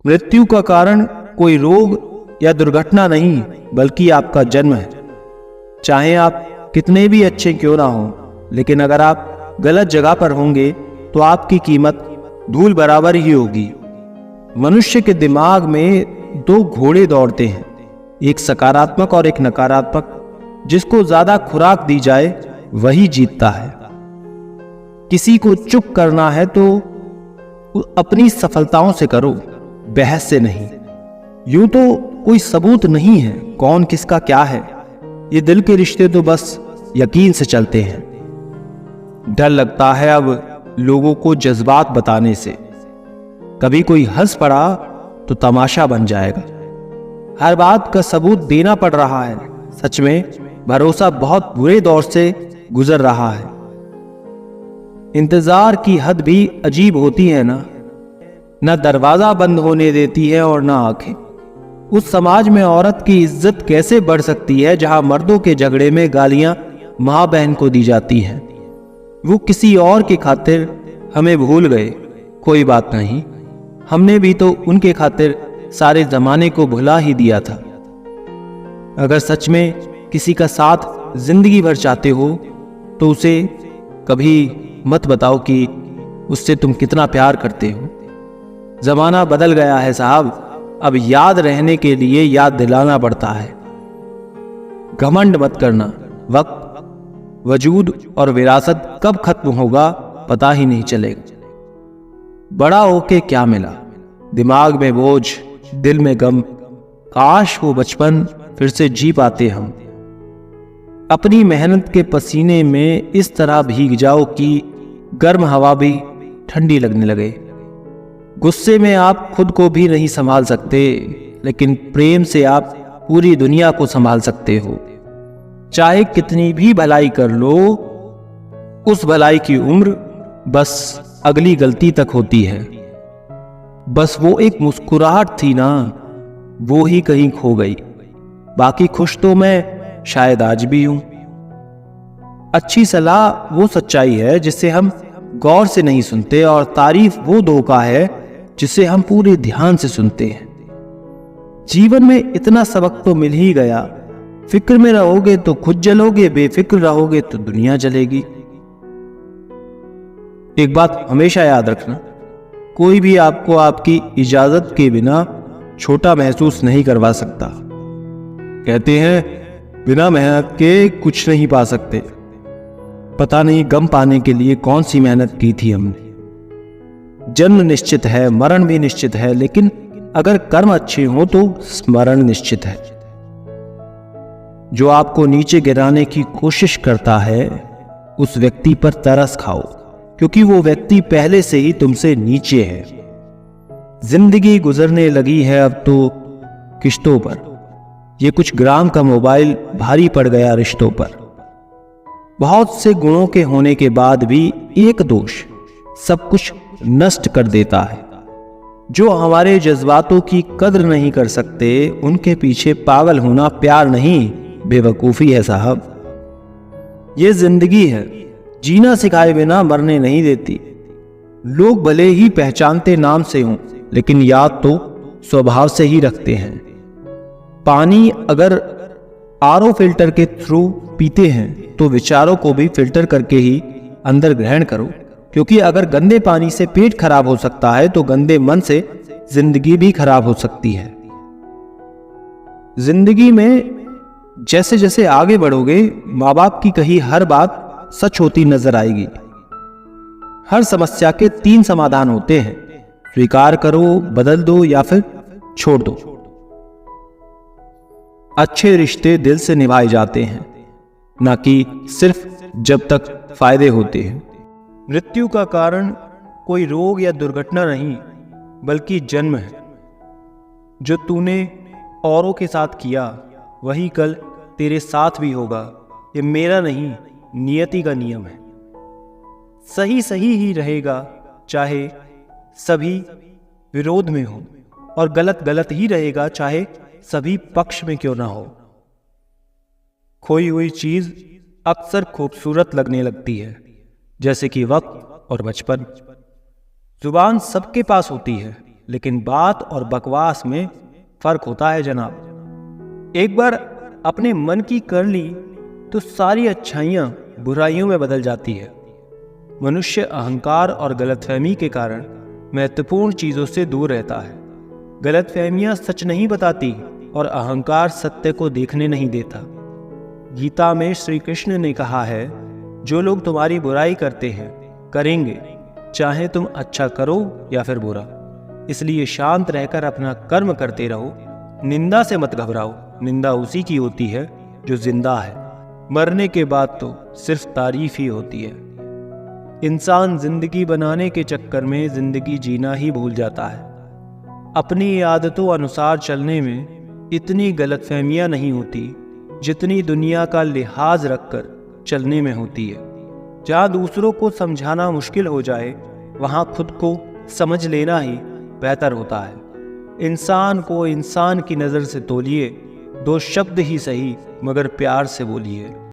मृत्यु का कारण कोई रोग या दुर्घटना नहीं, बल्कि आपका जन्म है। चाहे आप कितने भी अच्छे क्यों ना हो, लेकिन अगर आप गलत जगह पर होंगे तो आपकी कीमत धूल बराबर ही होगी। मनुष्य के दिमाग में दो घोड़े दौड़ते हैं, एक सकारात्मक और एक नकारात्मक। जिसको ज्यादा खुराक दी जाए वही जीतता है। किसी को चुप करना है तो अपनी सफलताओं से करो, बहस से नहीं। यूं तो कोई सबूत नहीं है कौन किसका क्या है। ये दिल के रिश्ते तो बस यकीन से चलते हैं। डर लगता है अब लोगों को जज्बात बताने से। कभी कोई हंस पड़ा तो तमाशा बन जाएगा। हर बात का सबूत देना पड़ रहा है। सच में भरोसा बहुत बुरे दौर से गुजर रहा है। इंतजार की हद भी अजीब होती है ना दरवाजा बंद होने देती है और ना आंखें। उस समाज में औरत की इज्जत कैसे बढ़ सकती है जहां मर्दों के झगड़े में गालियां मां बहन को दी जाती हैं। वो किसी और की खातिर हमें भूल गए, कोई बात नहीं, हमने भी तो उनके खातिर सारे जमाने को भुला ही दिया था। अगर सच में किसी का साथ जिंदगी भर चाहते हो तो उसे कभी मत बताओ कि उससे तुम कितना प्यार करते हो। जमाना बदल गया है साहब, अब याद रहने के लिए याद दिलाना पड़ता है। घमंड मत करना। वक्त, वजूद और विरासत कब खत्म होगा पता ही नहीं चलेगा। बड़ा होके क्या मिला, दिमाग में बोझ, दिल में गम। काश वो बचपन फिर से जी पाते हम। अपनी मेहनत के पसीने में इस तरह भीग जाओ कि गर्म हवा भी ठंडी लगने लगे। गुस्से में आप खुद को भी नहीं संभाल सकते, लेकिन प्रेम से आप पूरी दुनिया को संभाल सकते हो। चाहे कितनी भी भलाई कर लो, उस भलाई की उम्र बस अगली गलती तक होती है। बस वो एक मुस्कुराहट थी ना, वो ही कहीं खो गई। बाकी खुश तो मैं शायद आज भी हूं। अच्छी सलाह वो सच्चाई है जिसे हम गौर से नहीं सुनते, और तारीफ वो धोखा है जिसे हम पूरे ध्यान से सुनते हैं। जीवन में इतना सबक तो मिल ही गया। फिक्र में रहोगे तो खुद जलोगे, बेफिक्र रहोगे तो दुनिया जलेगी। एक बात हमेशा याद रखना, कोई भी आपको आपकी इजाजत के बिना छोटा महसूस नहीं करवा सकता। कहते हैं बिना मेहनत के कुछ नहीं पा सकते। पता नहीं गम पाने के लिए कौन सी मेहनत की थी हमने। जन्म निश्चित है, मरण भी निश्चित है, लेकिन अगर कर्म अच्छे हो तो स्मरण निश्चित है। जो आपको नीचे गिराने की कोशिश करता है उस व्यक्ति पर तरस खाओ, क्योंकि वो व्यक्ति पहले से ही तुमसे नीचे है। जिंदगी गुजरने लगी है अब तो किश्तों पर। ये कुछ ग्राम का मोबाइल भारी पड़ गया रिश्तों पर। बहुत से गुणों के होने के बाद भी एक दोष सब कुछ नष्ट कर देता है। जो हमारे जज्बातों की कद्र नहीं कर सकते, उनके पीछे पागल होना प्यार नहीं, बेवकूफी है साहब। ये जिंदगी है, जीना सिखाए बिना मरने नहीं देती। लोग भले ही पहचानते नाम से हों, लेकिन याद तो स्वभाव से ही रखते हैं। पानी अगर आरओ फिल्टर के थ्रू पीते हैं तो विचारों को भी फिल्टर करके ही अंदर ग्रहण करो, क्योंकि अगर गंदे पानी से पेट खराब हो सकता है तो गंदे मन से जिंदगी भी खराब हो सकती है। जिंदगी में जैसे जैसे आगे बढ़ोगे, माँ बाप की कही हर बात सच होती नजर आएगी। हर समस्या के 3 समाधान होते हैं, स्वीकार करो, बदल दो या फिर छोड़ दो। अच्छे रिश्ते दिल से निभाए जाते हैं, ना कि सिर्फ जब तक फायदे होते हैं। मृत्यु का कारण कोई रोग या दुर्घटना नहीं, बल्कि जन्म है। जो तूने औरों के साथ किया वही कल तेरे साथ भी होगा। ये मेरा नहीं, नियति का नियम है। सही सही ही रहेगा, चाहे सभी विरोध में हो, और गलत गलत ही रहेगा, चाहे सभी पक्ष में क्यों ना हो। खोई हुई चीज अक्सर खूबसूरत लगने लगती है, जैसे कि वक्त और बचपन। जुबान सबके पास होती है, लेकिन बात और बकवास में फर्क होता है जनाब। एक बार अपने मन की कर ली तो सारी अच्छाइयाँ बुराइयों में बदल जाती है। मनुष्य अहंकार और गलतफहमी के कारण महत्वपूर्ण चीज़ों से दूर रहता है। गलतफहमियाँ सच नहीं बताती और अहंकार सत्य को देखने नहीं देता। गीता में श्री कृष्ण ने कहा है, जो लोग तुम्हारी बुराई करते हैं करेंगे, चाहे तुम अच्छा करो या फिर बुरा। इसलिए शांत रहकर अपना कर्म करते रहो। निंदा से मत घबराओ, निंदा उसी की होती है जो जिंदा है। मरने के बाद तो सिर्फ तारीफ ही होती है। इंसान जिंदगी बनाने के चक्कर में जिंदगी जीना ही भूल जाता है। अपनी आदतों अनुसार चलने में इतनी गलतफहमियां नहीं होती जितनी दुनिया का लिहाज रखकर चलने में होती है। जहाँ दूसरों को समझाना मुश्किल हो जाए, वहाँ खुद को समझ लेना ही बेहतर होता है। इंसान को इंसान की नज़र से तोलिए, दो शब्द ही सही मगर प्यार से बोलिए।